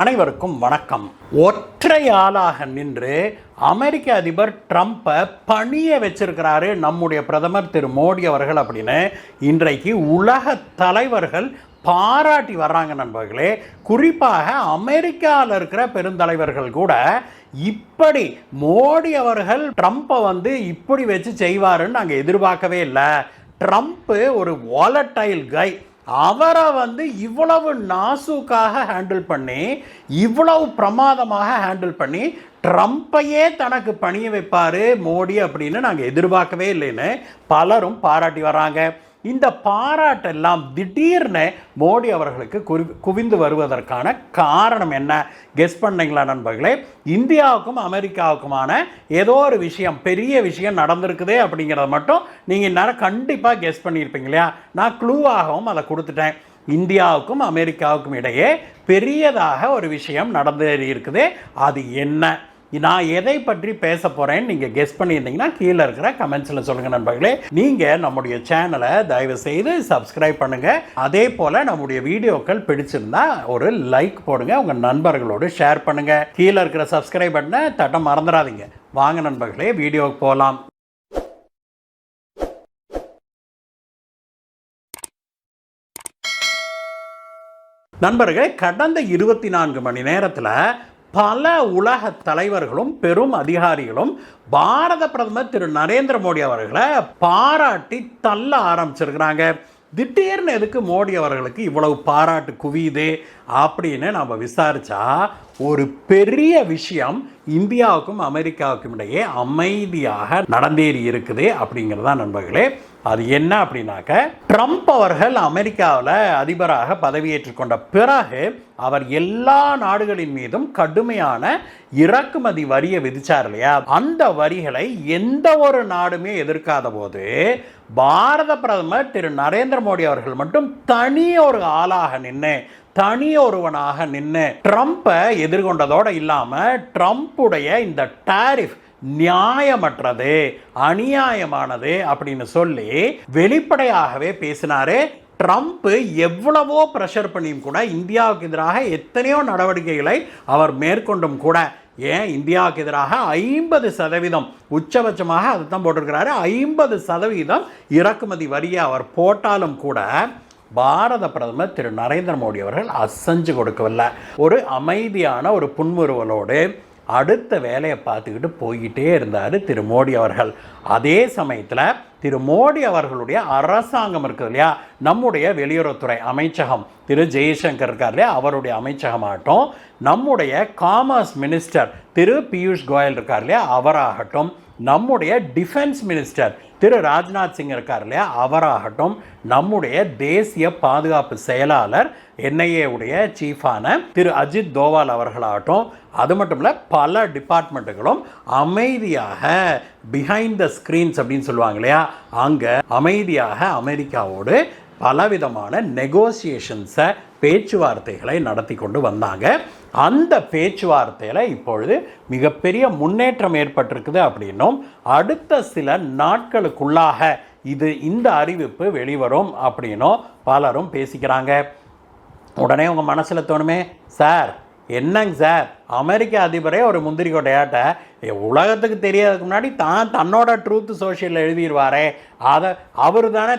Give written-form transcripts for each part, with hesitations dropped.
அனைவருக்கும் வணக்கம். ஒற்றை ஆளாக நின்று அமெரிக்க அதிபர் ட்ரம்ப்பை பணிய வச்சிருக்கிறாரு நம்முடைய பிரதமர் திரு மோடி அவர்கள் அப்படின்னு இன்றைக்கு உலக தலைவர்கள் பாராட்டி வர்றாங்க நண்பர்களே. குறிப்பாக அமெரிக்காவில் இருக்கிற பெருந்தலைவர்கள் கூட இப்படி மோடி அவர்கள் ட்ரம்ப்பை இப்படி வச்சு செய்வாருன்னு நாங்கள் எதிர்பார்க்கவே இல்லை. ட்ரம்ப்பு ஒரு வாலட்டைல் கை, அவரை இவ்வளவு நாசூக்காக ஹேண்டில் பண்ணி, இவ்வளவு பிரமாதமாக ஹேண்டில் பண்ணி ட்ரம்ப்பையே தனக்கு பணிய வைப்பார் மோடி அப்படின்னு நாங்கள் எதிர்பார்க்கவே இல்லைன்னு பலரும் பாராட்டி வராங்க. இந்த பாராட்டெல்லாம் திடீர்னு மோடி அவர்களுக்கு குவிந்து வருவதற்கான காரணம் என்ன கெஸ் பண்ணீங்களா நண்பர்களே? இந்தியாவுக்கும் அமெரிக்காவுக்குமான ஏதோ ஒரு விஷயம், பெரிய விஷயம் நடந்திருக்குதே அப்படிங்கிறத மட்டும் நீங்கள் இந்நேரம் கண்டிப்பாக கெஸ் பண்ணியிருப்பீங்க இல்லையா? நான் க்ளூவாகவும் அதை கொடுத்துட்டேன். இந்தியாவுக்கும் அமெரிக்காவுக்கும் இடையே பெரியதாக ஒரு விஷயம் நடந்து இருக்குது. அது என்ன, நான் எதை பற்றி பேச போகிறேன்னு நீங்கள் கெஸ் பண்ணியிருந்தீங்கன்னா கீழே இருக்கிற கமெண்ட்ஸில் சொல்லுங்கள் நண்பர்களே. நீங்கள் நம்முடைய சேனலை தயவு செய்து சப்ஸ்கிரைப் பண்ணுங்கள். அதே போல் நம்முடைய வீடியோக்கள் பிடிச்சிருந்தா ஒரு லைக் போடுங்க, உங்கள் நண்பர்களோடு ஷேர் பண்ணுங்கள். கீழே இருக்கிற சப்ஸ்கிரைப் பட்டனை தட்ட மறந்துடாதீங்க. வாங்க நண்பர்களே, வீடியோவுக்கு போகலாம். நண்பர்களே, கடந்த 24 மணி நேரத்தில் பல உலக தலைவர்களும் பெரும் அதிகாரிகளும் பாரத பிரதமர் திரு நரேந்திர மோடி அவர்களை பாராட்டி தள்ள ஆரம்பிச்சிருக்கிறாங்க. திடீர்னு எதுக்கு மோடி அவர்களுக்கு இவ்வளவு பாராட்டு குவியுது அப்படின்னு நம்ம விசாரிச்சா ஒரு பெரிய விஷயம் இந்தியாவுக்கும் அமெரிக்காவுக்கும் இடையே அமைதியாக நடந்தேறி இருக்குது அப்படிங்கிறதா நண்பர்களே. அது என்ன அப்படின்னாக்க, ட்ரம்ப் அவர்கள் அமெரிக்காவில் அதிபராக பதவியேற்றுக் கொண்ட பிறகு அவர் எல்லா நாடுகளின் மீதும் கடுமையான இறக்குமதி வரியை விதிச்சார் இல்லையா? அந்த வரிகளை எந்த ஒரு நாடுமே எதிர்க்காத போது பாரத பிரதமர் திரு நரேந்திர மோடி அவர்கள் மட்டும் தனி ஒரு ஆளாக நின்று, தனி ஒருவனாக நின்று ட்ரம்ப்பை எதிர்கொண்டதோடு இல்லாமல் ட்ரம்ப்புடைய இந்த டாரிஃப் நியாயமற்றது, அநியாயமானது அப்படின்னு சொல்லி வெளிப்படையாகவே பேசினாரு. ட்ரம்ப் எவ்வளவோ ப்ரெஷர் பண்ணியும் கூட, இந்தியாவுக்கு எதிராக எத்தனையோ நடவடிக்கைகளை அவர் மேற்கொண்டும் கூட, ஏன் இந்தியாவுக்கு எதிராக 50% உச்சபட்சமாக அதுதான் போட்டிருக்கிறாரு, 50% இறக்குமதி வரியை அவர் போட்டாலும் கூட பாரத பிரதமர் திரு நரேந்திர மோடி அவர்கள் அசைஞ்சு கொடுக்கவில்லை. ஒரு அமைதியான ஒரு புன்முறுவலோடு அடுத்த வேலையை பார்த்துக்கிட்டு போய்கிட்டே இருந்தார் திரு மோடி அவர்கள். அதே சமயத்தில் திரு மோடி அவர்களுடைய அரசாங்கம் இருக்குது இல்லையா, நம்முடைய வெளியுறவுத்துறை அமைச்சகம் திரு ஜெய்சங்கர் இருக்கார் இல்லையா, அவருடைய அமைச்சகமாகட்டும், நம்முடைய காமர்ஸ் மினிஸ்டர் திரு பியூஷ் கோயல் இருக்கார் இல்லையா, அவராகட்டும், நம்முடைய டிஃபென்ஸ் மினிஸ்டர் திரு ராஜ்நாத் சிங் இருக்கார் இல்லையா, அவராகட்டும், நம்முடைய தேசிய பாதுகாப்பு செயலாளர் NIA உடைய சீஃபான திரு அஜித் தோவால் அவர்களாகட்டும், அது மட்டும் இல்லை பல டிபார்ட்மெண்ட்டுகளும் அமைதியாக பிஹைண்ட் த ஸ்க்ரீன்ஸ் அப்படின்னு சொல்லுவாங்க இல்லையா, அங்கே அமைதியாக அமெரிக்காவோடு பலவிதமான நெகோசியேஷன்ஸை, பேச்சுவார்த்தைகளை நடத்தி கொண்டு வந்தாங்க. அந்த பேச்சுவார்த்தையில் இப்பொழுது மிகப்பெரிய முன்னேற்றம் ஏற்பட்டிருக்குது அப்படின்னும் அடுத்த சில நாட்களுக்குள்ளாக இந்த அறிவிப்பு வெளிவரும் அப்படின்னும் பலரும் பேசிக்கிறாங்க. உடனே உங்கள் மனசில் தோணுமே, சார் என்னங்க சார், அமெரிக்க அதிபரே ஒரு முந்திரி கொட்டையாட்ட உலகத்துக்கு தெரியாததுக்கு முன்னாடி தன்னோட ட்ரூத் சோஷியலில் எழுதிடுவாரே, அதை அவர் தானே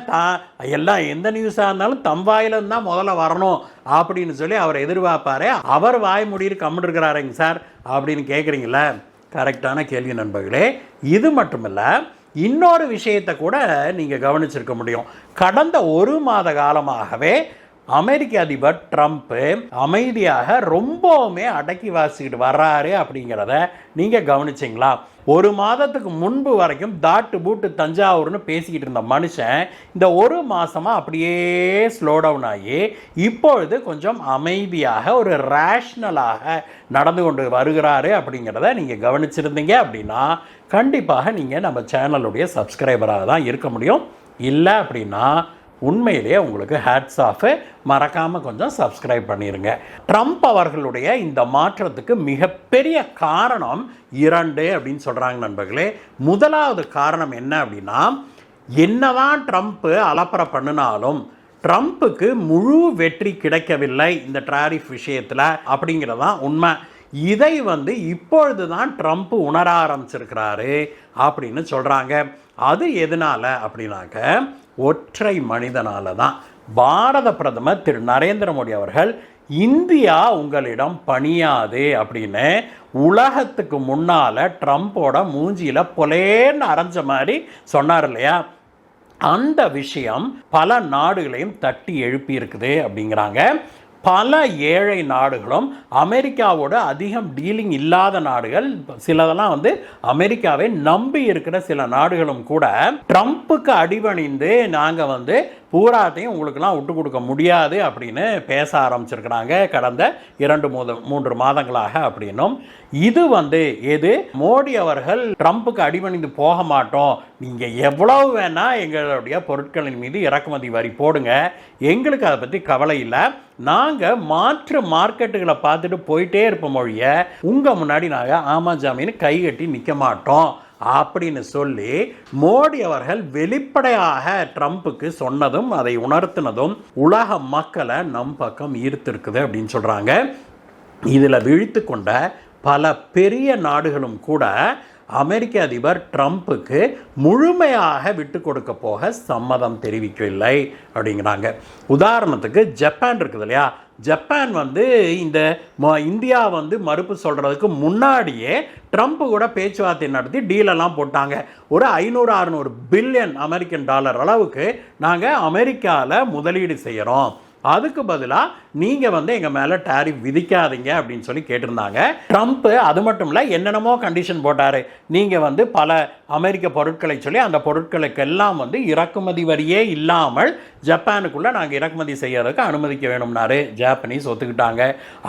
எல்லாம் எந்த நியூஸாக இருந்தாலும் தம்பாயிலும் தான் முதல்ல வரணும் அப்படின்னு சொல்லி அவர் எதிர்பார்ப்பாரே, அவர் வாய் முடிட்டு கம்முன்னு இருக்கிறாருங்க சார் அப்படின்னு கேட்குறீங்களா? கரெக்டான கேள்வி நண்பர்களே. இது மட்டுமில்லை, இன்னொரு விஷயத்தை கூட நீங்கள் கவனிச்சிருக்க முடியும். கடந்த 1 மாத காலமாகவே அமெரிக்க அதிபர் ட்ரம்ப்பு அமைதியாக ரொம்பவுமே அடக்கி வாசிக்கிட்டு வர்றாரு அப்படிங்கிறத நீங்கள் கவனிச்சிங்களா? 1 மாதத்துக்கு முன்பு வரைக்கும் தாட்டு பூட்டு தஞ்சாவூர்னு பேசிக்கிட்டு இருந்த மனுஷன் இந்த 1 மாதமாக அப்படியே ஸ்லோ டவுன் ஆகி இப்பொழுது கொஞ்சம் அமைதியாக ஒரு ரேஷ்னலாக நடந்து கொண்டு வருகிறாரு அப்படிங்கிறத நீங்கள் கவனிச்சிருந்தீங்க அப்படின்னா கண்டிப்பாக நீங்கள் நம்ம சேனலுடைய சப்ஸ்கிரைபராக தான் இருக்க முடியும். இல்லை அப்படின்னா உண்மையிலேயே உங்களுக்கு ஹேட்ஸ் ஆஃப், மறக்காமல் கொஞ்சம் சப்ஸ்கிரைப் பண்ணிடுங்க. ட்ரம்ப் அவர்களுடைய இந்த மாற்றத்துக்கு மிகப்பெரிய காரணம் 2 அப்படின்னு சொல்கிறாங்க நண்பர்களே. முதலாவது காரணம் என்ன அப்படின்னா, என்னதான் ட்ரம்ப்பு அலப்பறை பண்ணினாலும் ட்ரம்ப்புக்கு முழு வெற்றி கிடைக்கவில்லை இந்த டாரிஃப் விஷயத்தில் அப்படிங்கிறதான் உண்மை. இதை இப்பொழுது தான் ட்ரம்ப் உணர ஆரம்பிச்சிருக்கிறாரு அப்படின்னு சொல்கிறாங்க. அது எதனால அப்படின்னாக்க ஒற்றை மனிதனால தான். பாரத பிரதமர் திரு நரேந்திர மோடி அவர்கள் இந்தியா உங்களிடம் பணியாது அப்படின்னு உலகத்துக்கு முன்னால் ட்ரம்ப்போட மூஞ்சியில் பொலேன்னு அரைஞ்ச மாதிரி சொன்னார் இல்லையா? அந்த விஷயம் பல நாடுகளையும் தட்டி எழுப்பி இருக்குது அப்படிங்கிறாங்க. பல ஏழை நாடுகளும் அமெரிக்காவோட அதிகம் டீலிங் இல்லாத நாடுகள், சிலதெல்லாம் அமெரிக்காவை நம்பி இருக்கிற சில நாடுகளும் கூட ட்ரம்ப்புக்கு அடிபணிந்து நாங்கள் பூராத்தையும் உங்களுக்கெல்லாம் விட்டு கொடுக்க முடியாது அப்படின்னு பேச ஆரம்பிச்சிருக்கிறாங்க கடந்த 2-3 மாதங்களாக. அப்படின்னும் இது எது மோடி அவர்கள் ட்ரம்ப்புக்கு அடிபணிந்து போக மாட்டோம், நீங்கள் எவ்வளவு வேணால் எங்களுடைய பொருட்களின் மீது இறக்குமதி வரி போடுங்க, எங்களுக்கு அதை பற்றி கவலை இல்லை, நாங்கள் மாற்று மார்க்கெட்டுகளை பார்த்துட்டு போயிட்டே இருப்போம் மொழிய உங்கள் முன்னாடி நாங்கள் ஆமாம் ஜாமீன் கை கட்டி நிற்க மாட்டோம் அப்படின்னு சொல்லி மோடி அவர்கள் வெளிப்படையாக ட்ரம்ப்புக்கு சொன்னதும் அதை உணர்த்தினதும் உலக மக்களை நம் பக்கம் ஈர்த்திருக்குது அப்படின்னு சொல்கிறாங்க. இதில் விழித்து கொண்ட பல பெரிய நாடுகளும் கூட அமெரிக்க அதிபர் ட்ரம்ப்புக்கு முழுமையாக விட்டு கொடுக்க போக சம்மதம் தெரிவிக்கவில்லை அப்படிங்கிறாங்க. உதாரணத்துக்கு ஜப்பான் இருக்குது இல்லையா? ஜப்பான் இந்த இந்தியா மறுப்பு சொல்கிறதுக்கு முன்னாடியே ட்ரம்ப் கூட பேச்சுவார்த்தை நடத்தி டீலெல்லாம் போட்டாங்க. ஒரு 500-600 பில்லியன் அமெரிக்கன் டாலர் அளவுக்கு நாங்கள் அமெரிக்காவில் முதலீடு செய்கிறோம், அதுக்கு பதிலாக நீங்கள் எங்கள் மேலே டாரிஃப் விதிக்காதீங்க அப்படின்னு சொல்லி கேட்டிருந்தாங்க. ட்ரம்ப் அது மட்டும் இல்லை, என்னென்னமோ கண்டிஷன் போட்டார். நீங்கள் பல அமெரிக்க பொருட்களை சொல்லி அந்த பொருட்களுக்கெல்லாம் இறக்குமதி வரியே இல்லாமல் ஜப்பானுக்குள்ளே நாங்கள் இறக்குமதி செய்யறதுக்கு அனுமதிக்க வேணும்னாரு. ஜாப்பனீஸ் ஒத்துக்கிட்டாங்க.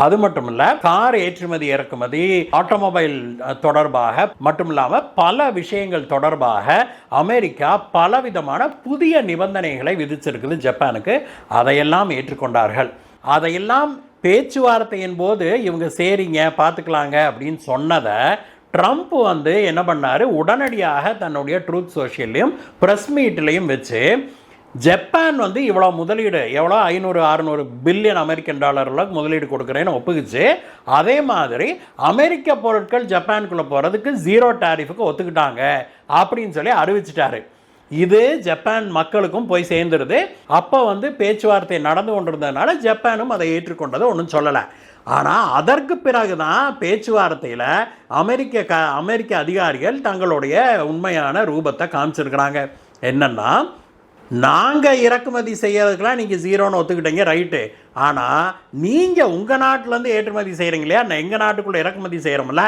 அது மட்டும் இல்லை, கார் ஏற்றுமதி இறக்குமதி, ஆட்டோமொபைல் தொடர்பாக மட்டும் இல்லாமல் பல விஷயங்கள் தொடர்பாக அமெரிக்கா பலவிதமான புதிய நிபந்தனைகளை விதிச்சிருக்குது ஜப்பானுக்கு. அதையெல்லாம் ஏற்றுக்கொண்டார்கள். அதையெல்லாம் பேச்சுவார்த்தையின் போது இவங்க சரிங்க பார்த்துக்கலாங்க அப்படின்னு சொன்னதை ட்ரம்ப் என்ன பண்ணார், உடனடியாக தன்னுடைய ட்ரூத் சோஷியல்லையும் ப்ரெஸ் மீட்லையும் வச்சு ஜப்பான் இவ்வளோ முதலீடு, எவ்வளோ 500-600 பில்லியன் அமெரிக்கன் டாலரில் முதலீடு கொடுக்குறேன்னு ஒப்புக்குச்சு. அதே மாதிரி அமெரிக்க பொருட்கள் ஜப்பானுக்குள்ளே போகிறதுக்கு 0 டாரிஃபுக்கு ஒத்துக்கிட்டாங்க அப்படின்னு சொல்லி அறிவிச்சிட்டாரு. இது ஜப்பான் மக்களுக்கும் போய் சேர்ந்துருது. அப்போ பேச்சுவார்த்தை நடந்து கொண்டிருந்ததுனால ஜப்பானும் அதை ஏற்றுக்கொண்டதை ஒன்றும் சொல்லலை. ஆனால் அதற்கு பிறகு தான் பேச்சுவார்த்தையில் அமெரிக்க அதிகாரிகள் தங்களுடைய உண்மையான ரூபத்தை காமிச்சிருக்கிறாங்க. என்னென்னா, நாங்கள் இறக்குமதி செய்யறதுக்கெலாம் நீங்கள் 0ன்னு ஒத்துக்கிட்டீங்க, ரைட்டு, ஆனால் நீங்கள் உங்கள் நாட்டிலேருந்து ஏற்றுமதி செய்கிறீங்க இல்லையா, எங்கள் நாட்டுக்குள்ளே இறக்குமதி செய்கிறோம்ல,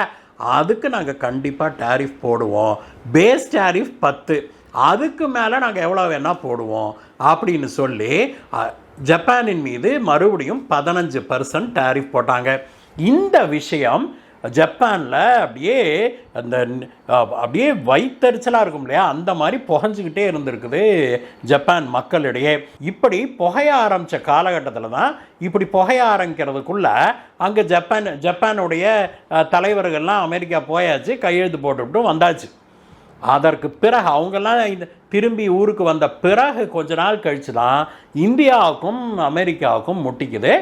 அதுக்கு நாங்கள் கண்டிப்பாக டாரிஃப் போடுவோம். பேஸ் டாரிஃப் 10, அதுக்கு மேலே நாங்கள் எவ்வளோ வேணால் போடுவோம் அப்படின்னு சொல்லி ஜப்பானின் மீது மறுபடியும் 15% டாரிஃப் போட்டாங்க. இந்த விஷயம் ஜப்பானில் அப்படியே வயிற்றெரிச்சலாக இருக்கும் இல்லையா, அந்த மாதிரி புகைஞ்சிக்கிட்டே இருந்திருக்குது ஜப்பான் மக்களிடையே. இப்படி புகைய ஆரம்பித்த காலகட்டத்தில் தான், இப்படி புகைய ஆரம்பிக்கிறதுக்குள்ள அங்கே ஜப்பானுடைய தலைவர்கள்லாம் அமெரிக்கா போயாச்சு, கையெழுத்து போட்டுவிட்டு வந்தாச்சு. அதற்கு பிறகு அவங்கெல்லாம் திரும்பி ஊருக்கு வந்த பிறகு கொஞ்ச நாள் கழித்து தான் இந்தியாவுக்கும் அமெரிக்காவுக்கும் முட்டிக்குது.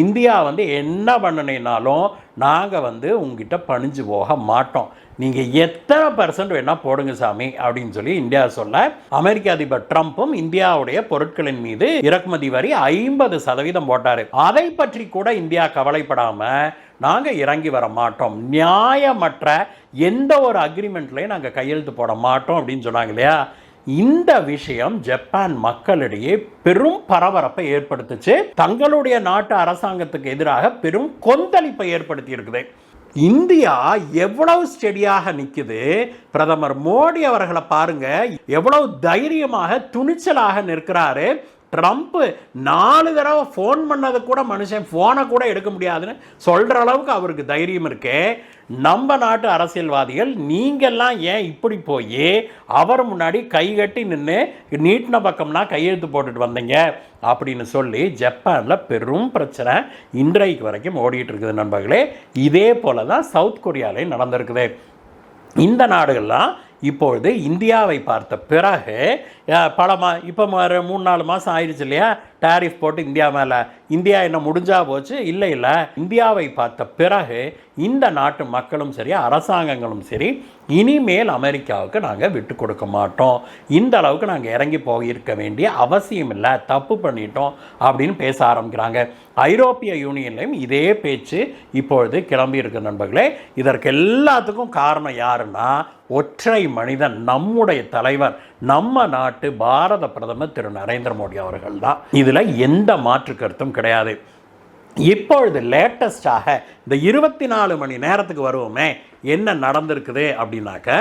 இந்தியா என்ன பண்ணினாலும் நாங்கள் உங்ககிட்ட பணிஞ்சு போக மாட்டோம், நீங்கள் எத்தனை % வேணால் போடுங்க சாமி அப்படின்னு சொல்லி இந்தியா சொல்ல, அமெரிக்க அதிபர் ட்ரம்ப்பும் இந்தியாவுடைய பொருட்களின் மீது இறக்குமதி வரி 50% போட்டார். அதை பற்றி கூட இந்தியா கவலைப்படாமல் நாங்கள் இறங்கி வர மாட்டோம், நியாயமற்ற எந்த ஒரு அக்ரிமெண்ட்லையும் நாங்கள் கையெழுத்து போட மாட்டோம் அப்படின்னு சொன்னாங்க இல்லையா. இந்த விஷயம் ஜப்பான் மக்களிடையே பெரும் பரபரப்பை ஏற்படுத்துச்சு. தங்களுடைய நாட்டு அரசாங்கத்துக்கு எதிராக பெரும் கொந்தளிப்பை ஏற்படுத்தி இருக்குது. இந்தியா எவ்வளவு ஸ்டெடியாக நிற்குது, பிரதமர் மோடி அவர்களை பாருங்க, எவ்வளவு தைரியமாக துணிச்சலாக நிற்கிறாரு. ட்ரம்ப் 4 தடவை ஃபோன் பண்ணதை கூட மனுஷன் ஃபோனை கூட எடுக்க முடியாதுன்னு சொல்கிற அளவுக்கு அவருக்கு தைரியம் இருக்கு. நம்ம நாட்டு அரசியல்வாதிகள் நீங்கள்லாம் ஏன் இப்படி போய் அவர் முன்னாடி கைகட்டி நின்று நீட்டின பக்கம்னா கையெழுத்து போட்டுட்டு வந்தீங்க அப்படின்னு சொல்லி ஜப்பானில் பெரும் பிரச்சனை இன்றைக்கு வரைக்கும் ஓடிட்டு இருக்குது நண்பர்களே. இதே போல தான் சவுத் கொரியாவிலையும் நடந்திருக்குது. இந்த நாடுகள்லாம் இப்பொழுது இந்தியாவை பார்த்த பிறகு இப்போ 3-4 மாதம் ஆயிடுச்சு இல்லையா, டேரிஃப் போட்டு இந்தியா மேலே இந்தியா என்ன முடிஞ்சா போச்சு? இல்லை இல்லை, இந்தியாவை பார்த்த பிறகு இந்த நாட்டு மக்களும் சரி அரசாங்கங்களும் சரி இனிமேல் அமெரிக்காவுக்கு நாங்கள் விட்டு கொடுக்க மாட்டோம், இந்த அளவுக்கு நாங்கள் இறங்கி போயிருக்க வேண்டிய அவசியம் இல்லை, தப்பு பண்ணிட்டோம் அப்படின்னு பேச ஆரம்பிக்கிறாங்க. ஐரோப்பிய யூனியன்லையும் இதே பேச்சு இப்பொழுது கிளம்பி இருக்கு நண்பர்களே. இதற்கு எல்லாத்துக்கும் காரணம் யாருன்னா ஒற்றை மனிதன், நம்முடைய தலைவர், நம்ம நாட்டு பாரத பிரதமர் திரு நரேந்திர மோடி அவர்கள் தான். இதில் எந்த மாற்று கருத்தும் கிடையாது. இப்பொழுது லேட்டஸ்டாக இந்த 24 மணி நேரத்துக்கு வருவோமே, என்ன நடந்திருக்குது அப்படின்னாக்க,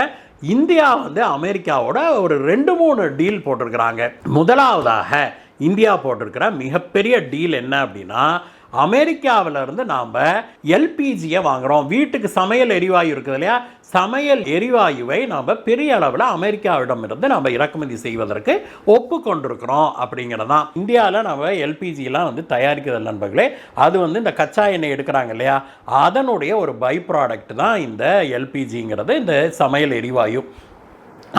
இந்தியா அமெரிக்காவோட ஒரு 2-3 டீல் போட்டிருக்கிறாங்க. முதலாவதாக இந்தியா போட்டிருக்கிற மிகப்பெரிய டீல் என்ன அப்படின்னா, அமெரிக்காவிலிருந்து நாம் எல்பிஜியை வாங்குகிறோம். வீட்டுக்கு சமையல் எரிவாயு இருக்குது இல்லையா, சமையல் எரிவாயுவை நாம் பெரிய அளவில் அமெரிக்காவிடமிருந்து நம்ம இறக்குமதி செய்வதற்கு ஒப்புக்கொண்டிருக்கிறோம் அப்படிங்கிறதான். இந்தியாவில் நம்ம எல்பிஜிலாம் தயாரிக்கிறது நண்பர்களே, அது இந்த கச்சா எண்ணெய் எடுக்கிறாங்க இல்லையா, அதனுடைய ஒரு பை ப்ராடக்ட் தான் இந்த எல்பிஜிங்கிறது, இந்த சமையல் எரிவாயு.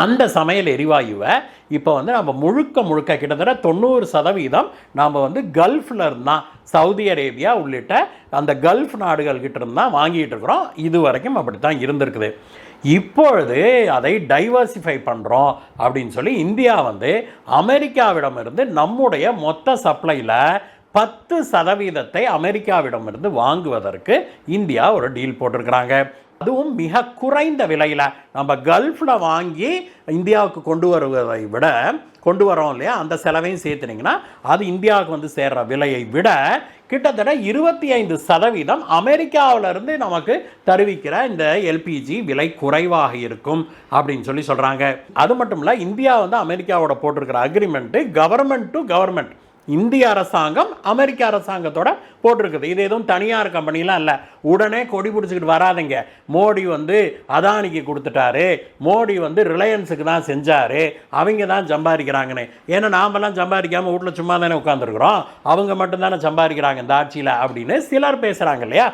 அந்த சமையல் எரிவாயுவை இப்போ நம்ம முழுக்க கிட்டத்தட்ட 90% நாம் கல்ஃபில் இருந்தால், சவுதி அரேபியா உள்ளிட்ட அந்த கல்ஃப் நாடுகள்கிட்ட இருந்தால் வாங்கிட்டு இருக்கிறோம். இது வரைக்கும் அப்படி தான் இருந்திருக்குது. இப்பொழுது அதை டைவர்சிஃபை பண்ணுறோம் அப்படின்னு சொல்லி இந்தியா அமெரிக்காவிடமிருந்து நம்முடைய மொத்த சப்ளையில் 10% அமெரிக்காவிடமிருந்து வாங்குவதற்கு இந்தியா ஒரு டீல் போட்டிருக்கிறாங்க. அதுவும் மிக குறைந்த விலையில். நம்ம கல்ஃபில் வாங்கி இந்தியாவுக்கு கொண்டு வருவதை விட, கொண்டு வரோம் இல்லையா, அந்த செலவையும் சேர்த்துனீங்கன்னா அது இந்தியாவுக்கு சேர்கிற விலையை விட கிட்டத்தட்ட 25% அமெரிக்காவிலிருந்து நமக்கு தருவிக்கிற இந்த எல்பிஜி விலை குறைவாக இருக்கும் அப்படின்னு சொல்கிறாங்க. அது மட்டும் இல்லை, இந்தியா அமெரிக்காவோட போட்டிருக்கிற அக்ரிமெண்ட்டு கவர்மெண்ட் டு கவர்மெண்ட், இந்திய அரசாங்கம் அமெரிக்க அரசாங்கத்தோட போட்டிருக்குது. இது எதுவும் தனியார் கம்பெனிலாம் இல்லை. உடனே கொடி பிடிச்சிக்கிட்டு வராதிங்க, மோடி அதானிக்கு கொடுத்துட்டாரு, மோடி ரிலையன்ஸுக்கு தான் செஞ்சார், அவங்க தான் சம்பாதிக்கிறாங்கன்னு. ஏன்னா நாமெல்லாம் சம்பாதிக்காமல் வீட்டில் சும்மா தானே உட்காந்துருக்குறோம், அவங்க மட்டும்தானே சம்பாதிக்கிறாங்க இந்த ஆட்சியில் அப்படின்னு சிலர் பேசுகிறாங்க இல்லையா.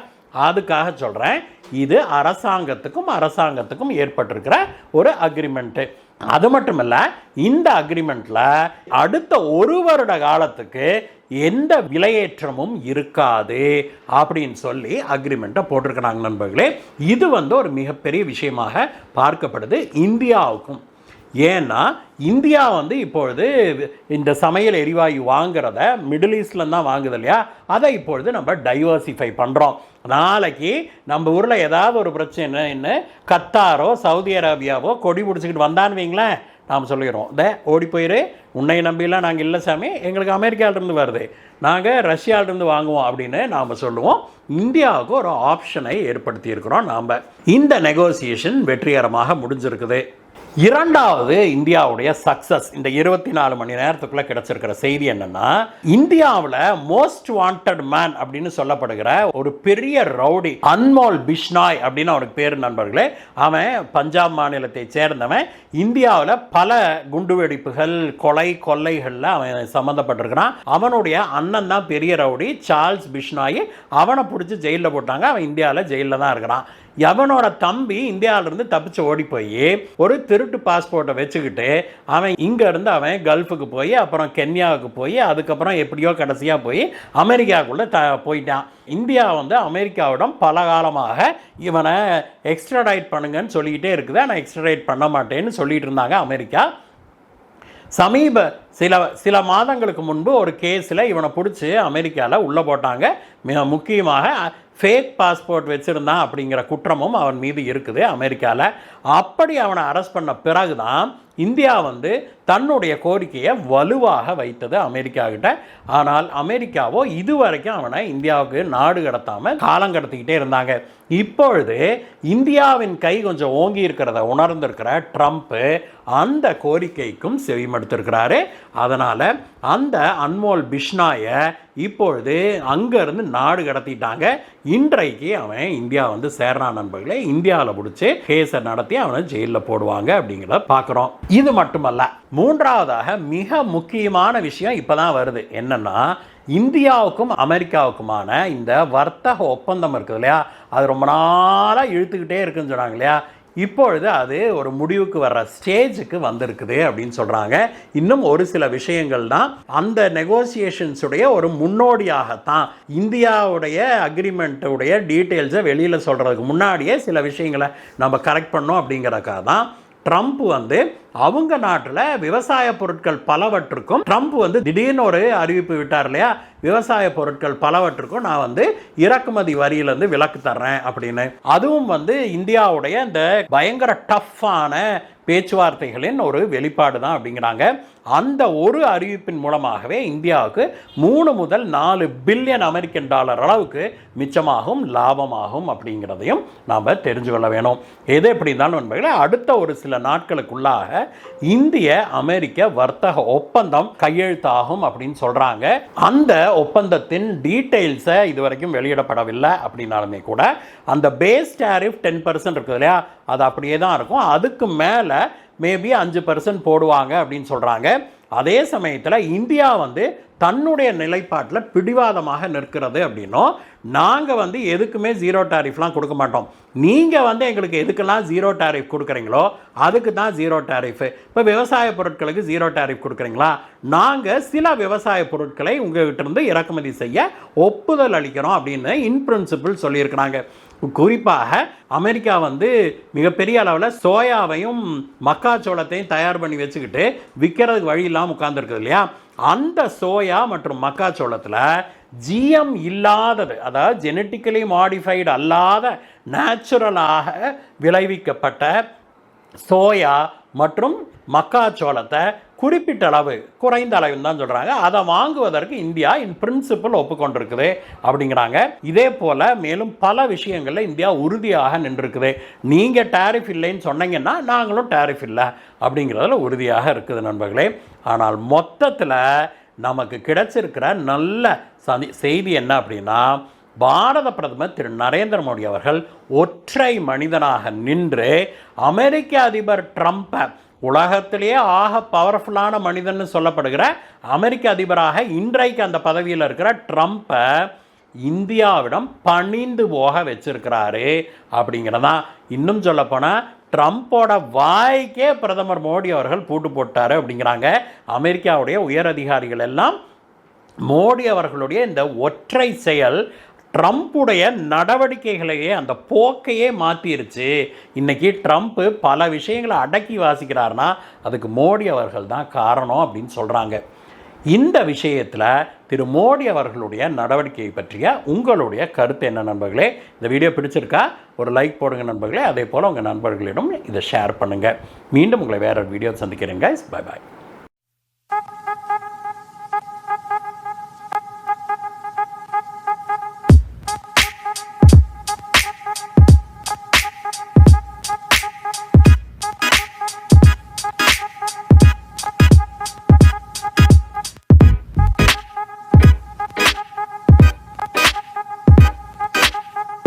அதுக்காக சொல்கிறேன், இது அரசாங்கத்துக்கும் ஏற்பட்டிருக்கிற ஒரு அக்ரிமெண்ட்டு. அது மட்டும் இல்லை, இந்த அக்ரிமெண்ட்டில் அடுத்த 1 வருட காலத்துக்கு எந்த விலையேற்றமும் இருக்காது அப்படின்னு சொல்லி அக்ரிமெண்ட்டை போட்டிருக்கிறாங்க நண்பர்களே. இது ஒரு மிகப்பெரிய விஷயமாக பார்க்கப்படுது இந்தியாவுக்கும். ஏன்னா இந்தியா இப்பொழுது இந்த சமையல் எரிவாயு வாங்குறத மிடில் ஈஸ்ட்ல தான் வாங்குது இல்லையா, அதை இப்பொழுது நம்ம டைவர்சிஃபை பண்ணுறோம். நாளைக்கு நம்ம ஊரில் ஏதாவது ஒரு பிரச்சனை என்ன, கத்தாரோ சவுதி அரேபியாவோ கொடி பிடிச்சிக்கிட்டு வந்தான்னு வைங்களேன், நாம் சொல்லிடுறோம், ஓடி போயிரு, உன்னை நம்பிலாம் நாங்கள் இல்லை சாமி, எங்களுக்கு அமெரிக்காவிலிருந்து வருது, நாங்கள் ரஷ்யாவிலிருந்து வாங்குவோம் அப்படின்னு நாம் சொல்லுவோம். இந்தியாவுக்கு ஒரு ஆப்ஷனை ஏற்படுத்தி இருக்கிறோம் நாம். இந்த நெகோசியேஷன் வெற்றிகரமாக முடிஞ்சிருக்குது. இரண்டாவது இந்தியாவுடைய சக்சஸ் இந்த 24 மணி நேரத்துக்குள்ள கிடைச்சிருக்கிற செய்தி என்னன்னா, இந்தியாவில் மோஸ்ட் வாண்டட் மேன் அப்படின்னு சொல்லப்படுகிற ஒரு பெரிய ரவுடி அன்மோல் பிஷ்னாய் அப்படின்னு அவனுக்கு பேர் நண்பர்களே. அவன் பஞ்சாப் மாநிலத்தை சேர்ந்தவன். இந்தியாவில் பல குண்டுவெடிப்புகள், கொள்ளைகளில் அவன் சம்மந்தப்பட்டிருக்கிறான். அவனுடைய அண்ணன் தான் பெரிய ரவுடி சார்ல்ஸ் பிஷ்னாய். அவனை பிடிச்சி ஜெயிலில் போட்டாங்க. அவன் இந்தியாவில் ஜெயிலில் தான் இருக்கிறான். எவனோட தம்பி இந்தியாவிலிருந்து தப்பிச்சு ஓடி போய் ஒரு திருட்டு பாஸ்போர்ட்டை வச்சுக்கிட்டு அவன் இங்கேருந்து அவன் கல்ஃபுக்கு போய் அப்புறம் கென்யாவுக்கு போய் அதுக்கப்புறம் எப்படியோ கடைசியாக போய் அமெரிக்காவுக்குள்ளே போயிட்டான். இந்தியா அமெரிக்காவிடம் பல காலமாக இவனை எக்ஸ்ட்ராடைட் பண்ணுங்கன்னு சொல்லிக்கிட்டே இருக்குது. ஆனால் எக்ஸ்ட்ராடைட் பண்ண மாட்டேன்னு சொல்லிட்டு இருந்தாங்க அமெரிக்கா. சில மாதங்களுக்கு முன்பு ஒரு கேஸில் இவனை பிடிச்சி அமெரிக்காவில் உள்ளே போட்டாங்க. மிக முக்கியமாக ஃபேக் பாஸ்போர்ட் வச்சுருந்தான் அப்படிங்கிற குற்றமும் அவன் மீது இருக்குது அமெரிக்காவில். அப்படி அவனை அரெஸ்ட் பண்ண பிறகு தான் இந்தியா தன்னுடைய கோரிக்கையை வலுவாக வைத்தது அமெரிக்கா கிட்ட. ஆனால் அமெரிக்காவோ இதுவரைக்கும் அவனை இந்தியாவுக்கு நாடு கடத்தாமல் காலம் கடத்திக்கிட்டே இருந்தாங்க. இப்பொழுது இந்தியாவின் கை கொஞ்சம் ஓங்கி இருக்கிறத உணர்ந்திருக்கிற ட்ரம்ப்பு அந்த கோரிக்கைக்கும் செவிமடுத்திருக்கிறாரு. அதனால் அந்த அன்மோல் பிஷ்னாயை இப்பொழுது அங்கேருந்து நாடு கடத்திட்டாங்க. இன்றைக்கு அவன் இந்தியா சேர்றான் நண்பர்களே. இந்தியாவில் பிடிச்சி கேஸை நடத்தி அவனை ஜெயிலில் போடுவாங்க அப்படிங்கிறத பார்க்குறோம். இது மட்டுமல்ல, மூன்றாவதாக மிக முக்கியமான விஷயம் இப்போ தான் வருது. என்னென்னா, இந்தியாவுக்கும் அமெரிக்காவுக்குமான இந்த வர்த்தக ஒப்பந்தம் இருக்குது இல்லையா, அது ரொம்ப நாளாக இழுத்துக்கிட்டே இருக்குன்னு சொன்னாங்க இல்லையா. இப்பொழுது அது ஒரு முடிவுக்கு வர்ற ஸ்டேஜுக்கு வந்திருக்குது அப்படின்னு சொல்கிறாங்க. இன்னும் ஒரு சில விஷயங்கள் தான் அந்த நெகோசியேஷன்ஸுடைய ஒரு முன்னோடியாகத்தான். இந்தியாவுடைய அக்ரிமெண்ட்டுடைய டீட்டெயில்ஸை வெளியில் சொல்கிறதுக்கு முன்னாடியே சில விஷயங்களை நம்ம கரெக்ட் பண்ணோம் அப்படிங்கிறதுக்காக தான் ட்ரம்ப் அவங்க நாட்டில் விவசாய பொருட்கள் பலவற்றுக்கும் ட்ரம்ப் திடீர்னு ஒரு அறிவிப்பு விட்டார் இல்லையா, விவசாய பொருட்கள் பலவற்றுக்கும் நான் இறக்குமதி வரியிலிருந்து விலக்கு தர்றேன் அப்படின்னு. அதுவும் இந்தியாவுடைய இந்த பயங்கர டஃப்பான பேச்சுவார்த்தைகளின் ஒரு வெளிப்பாடு தான் அப்படிங்கிறாங்க. அந்த ஒரு அறிவிப்பின் மூலமாகவே இந்தியாவுக்கு 3 முதல் 4 பில்லியன் அமெரிக்கன் டாலர் அளவுக்கு மிச்சமாகும், லாபமாகும் அப்படிங்கிறதையும் நாம் தெரிஞ்சு கொள்ள வேணும். எது எப்படி இருந்தாலும் நண்பர்களே, அடுத்த ஒரு சில நாட்களுக்குள்ளாக இந்திய அமெரிக்க வர்த்தக ஒப்பந்தம் கையெழுத்தாகும் அப்படின்னு சொல்கிறாங்க. அந்த ஒப்பந்தத்தின் டீட்டெயில்ஸை இதுவரைக்கும் வெளியிடப்படவில்லை அப்படின்னாலுமே கூட அந்த பேஸ் டேரிஃப் 10% இருக்குது இல்லையா, அது அப்படியே தான் இருக்கும். அதுக்கு மேலே மேபி 5% போடுவாங்க அப்படின்னு சொல்கிறாங்க. அதே சமயத்தில் இந்தியா தன்னுடைய நிலைப்பாட்டில் பிடிவாதமாக நிற்கிறது அப்படின்னும், நாங்கள் எதுக்குமே ஜீரோ டேரிஃப்லாம் கொடுக்க மாட்டோம், நீங்கள் எங்களுக்கு எதுக்கெல்லாம் ஜீரோ டேரிஃப் கொடுக்குறீங்களோ அதுக்கு தான் ஜீரோ டேரிஃப். இப்போ விவசாய பொருட்களுக்கு ஜீரோ டேரிஃப் கொடுக்குறீங்களா, நாங்கள் சில விவசாய பொருட்களை உங்கள்கிட்ட இருந்து இறக்குமதி செய்ய ஒப்புதல் அளிக்கிறோம் அப்படின்னு இன் பிரின்சிபிள் சொல்லியிருக்கிறாங்க. குறிப்பாக அமெரிக்கா மிகப்பெரிய அளவில் சோயாவையும் மக்காச்சோளத்தையும் தயார் பண்ணி வச்சுக்கிட்டு விற்கிறதுக்கு வழி இல்லாமல் உட்கார்ந்துருக்குது இல்லையா, அந்த சோயா மற்றும் மக்காச்சோளத்தில் ஜிஎம் இல்லாதது, அதாவது ஜெனட்டிக்கலி மாடிஃபைடு அல்லாத நேச்சுரலாக விளைவிக்கப்பட்ட சோயா மற்றும் மக்காச்சோளத்தை குறிப்பிட்ட அளவு, குறைந்த அளவுன்னு தான் சொல்கிறாங்க, அதை வாங்குவதற்கு இந்தியா இன் பிரின்சிபல் ஒப்புக்கொண்டிருக்குது அப்படிங்கிறாங்க. இதே போல் மேலும் பல விஷயங்களில் இந்தியா உறுதியாக நின்றுருக்குது. நீங்கள் டேரிஃப் இல்லைன்னு சொன்னீங்கன்னா நாங்களும் டேரிஃப் இல்லை அப்படிங்கிறதுல உறுதியாக இருக்குது நண்பர்களே. ஆனால் மொத்தத்தில் நமக்கு கிடைச்சிருக்கிற நல்ல செய்தி என்ன அப்படின்னா, பாரத பிரதமர் திரு நரேந்திர மோடி அவர்கள் ஒற்றை மனிதனாக நின்று அமெரிக்க அதிபர் ட்ரம்பை, உலகத்திலேயே ஆக பவர்ஃபுல்லான மனிதன் சொல்லப்படுகிற அமெரிக்க அதிபராக இன்றைக்கு அந்த பதவியில் இருக்கிற ட்ரம்பை இந்தியாவிடம் பணிந்து போக வச்சிருக்கிறாரு அப்படிங்கிறதான். இன்னும் சொல்லப்போனால் ட்ரம்போட வாய்க்கே பிரதமர் மோடி அவர்கள் பூட்டு போட்டார் அப்படிங்கிறாங்க. அமெரிக்காவுடைய உயர் அதிகாரிகள் எல்லாம் மோடி அவர்களுடைய இந்த ஒற்றை செயல் ட்ரம்ப்புடைய நடவடிக்கைகளையே, அந்த போக்கையே மாற்றிருச்சு. இன்றைக்கி ட்ரம்ப்பு பல விஷயங்களை அடக்கி வாசிக்கிறார்னா அதுக்கு மோடி அவர்கள் தான் காரணம் அப்படின்னு சொல்கிறாங்க. இந்த விஷயத்தில் திரு மோடி அவர்களுடைய நடவடிக்கையை பற்றிய உங்களுடைய கருத்து என்ன நண்பர்களே? இந்த வீடியோ பிடிச்சிருக்கா ஒரு லைக் போடுங்க நண்பர்களே. அதே போல் உங்கள் நண்பர்களிடம் இதை ஷேர் பண்ணுங்கள். மீண்டும் உங்களை வேற ஒரு வீடியோ சந்திக்கிறேன் கைஸ். Bye bye.